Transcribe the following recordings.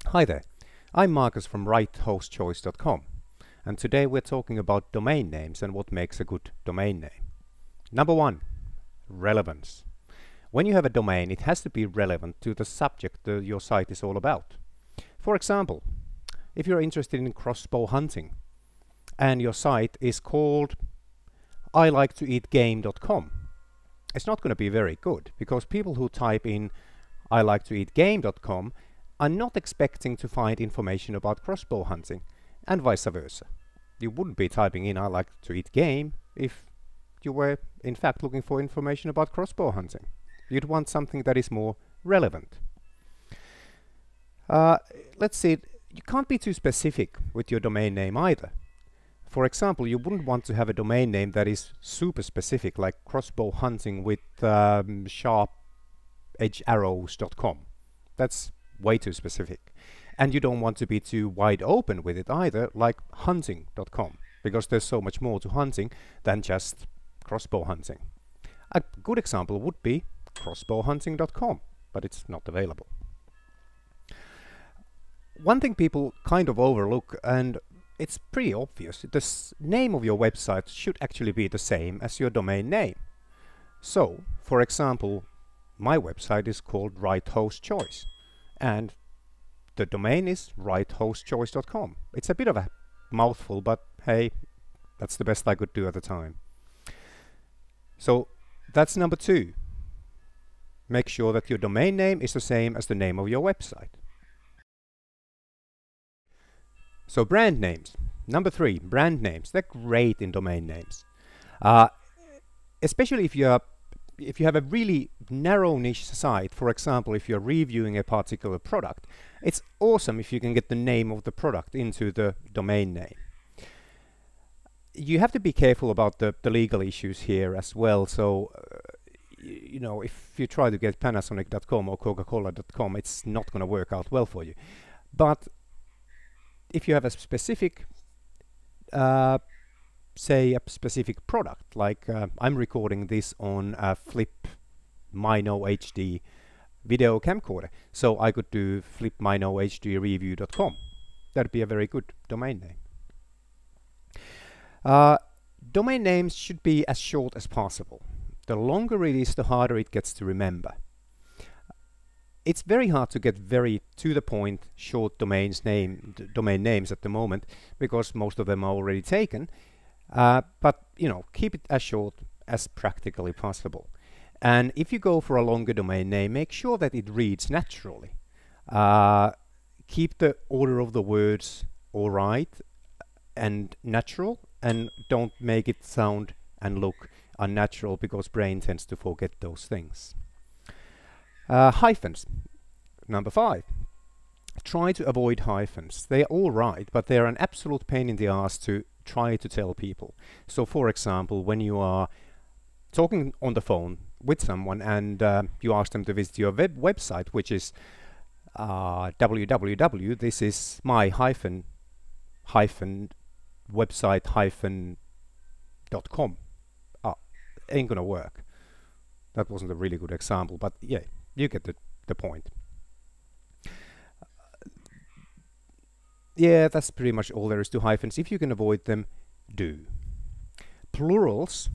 Hi there, I'm Marcus from RightHostChoice.com, and today we're talking about domain names and what makes a good domain name. Number one, relevance. When you have a domain, it has to be relevant to the subject that your site is all about. For example, if you're interested in crossbow hunting and your site is called iliketoeatgame.com, it's not going to be very good because people who type in iliketoeatgame.com are not expecting to find information about crossbow hunting, and vice versa. You wouldn't be typing in I like to eat game if you were in fact looking for information about crossbow hunting. You'd want something that is more relevant. Let's see, you can't be too specific with your domain name either. For example, you wouldn't want to have a domain name that is super specific, like crossbow hunting with sharp-edge-arrows.com. That's way too specific. And you don't want to be too wide open with it either, like hunting.com, because there's so much more to hunting than just crossbow hunting. A good example would be crossbowhunting.com, but it's not available. One thing people kind of overlook, and it's pretty obvious, the name of your website should actually be the same as your domain name. So, for example, my website is called Right Host Choice, and the domain is righthostchoice.com. It's a bit of a mouthful, but hey, that's the best I could do at the time. So that's number two. Make sure that your domain name is the same as the name of your website. So brand names. Number three, brand names. They're great in domain names. Especially if you have a really narrow niche site. For example, if you're reviewing a particular product, it's awesome if you can get the name of the product into the domain name. You have to be careful about the legal issues here as well. So, you know, if you try to get Panasonic.com or Coca-Cola.com, it's not going to work out well for you. But if you have a specific say a specific product, like I'm recording this on a Flip Mino HD video camcorder, so I could do flipminohdreview.com. That'd be a very good domain name. Domain names should be as short as possible. The longer it is, the harder it gets to remember. It's very hard to get very to the point short domain names at the moment, because most of them are already taken. But you know, keep it as short as practically possible. And if you go for a longer domain name, make sure that it reads naturally. Keep the order of the words all right and natural, and don't make it sound and look unnatural, because brain tends to forget those things. Hyphens. Number five. Try to avoid hyphens. They're all right, but they're an absolute pain in the ass to try to tell people. So for example, when you are talking on the phone with someone and you ask them to visit your website, which is www, this is my website-.com. Ain't gonna work. That wasn't a really good example, but yeah, you get the point. Yeah, that's pretty much all there is to hyphens. If you can avoid them, do. Plurals,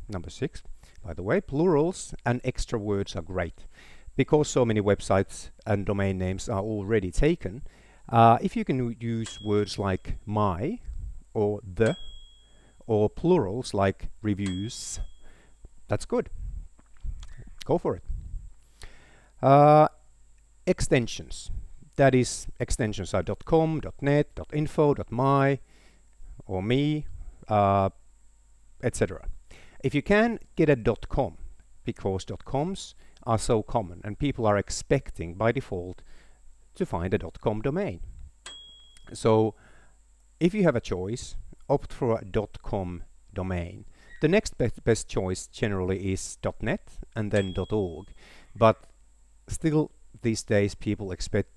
number six, by the way, plurals and extra words are great. Because so many websites and domain names are already taken, if you can use words like my or the, or plurals like reviews, that's good. Go for it. Extensions. That is, extensions are .com, .net, .info, .my, or me, etc. If you can, get a .com, because .coms are so common and people are expecting by default to find a .com domain. So if you have a choice, opt for a .com domain. The next best choice generally is .net and then .org, but still these days people expect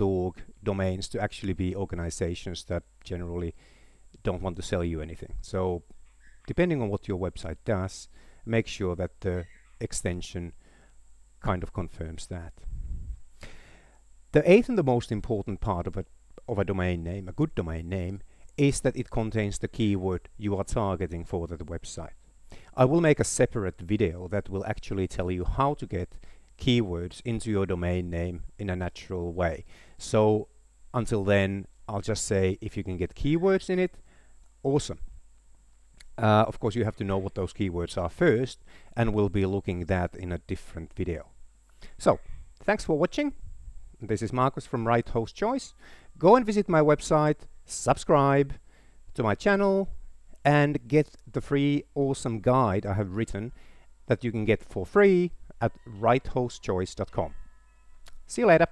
.org domains to actually be organizations that generally don't want to sell you anything. So depending on what your website does, make sure that the extension kind of confirms that. The eighth and the most important part of a domain name, a good domain name, is that it contains the keyword you are targeting for the website. I will make a separate video that will actually tell you how to get keywords into your domain name in a natural way. So until then, I'll just say if you can get keywords in it, awesome. Of course, you have to know what those keywords are first, and we'll be looking at that in a different video. So, thanks for watching. This is Markus from Right Host Choice. Go and visit my website, subscribe to my channel, and get the free awesome guide I have written that you can get for free at righthostchoice.com. See you later.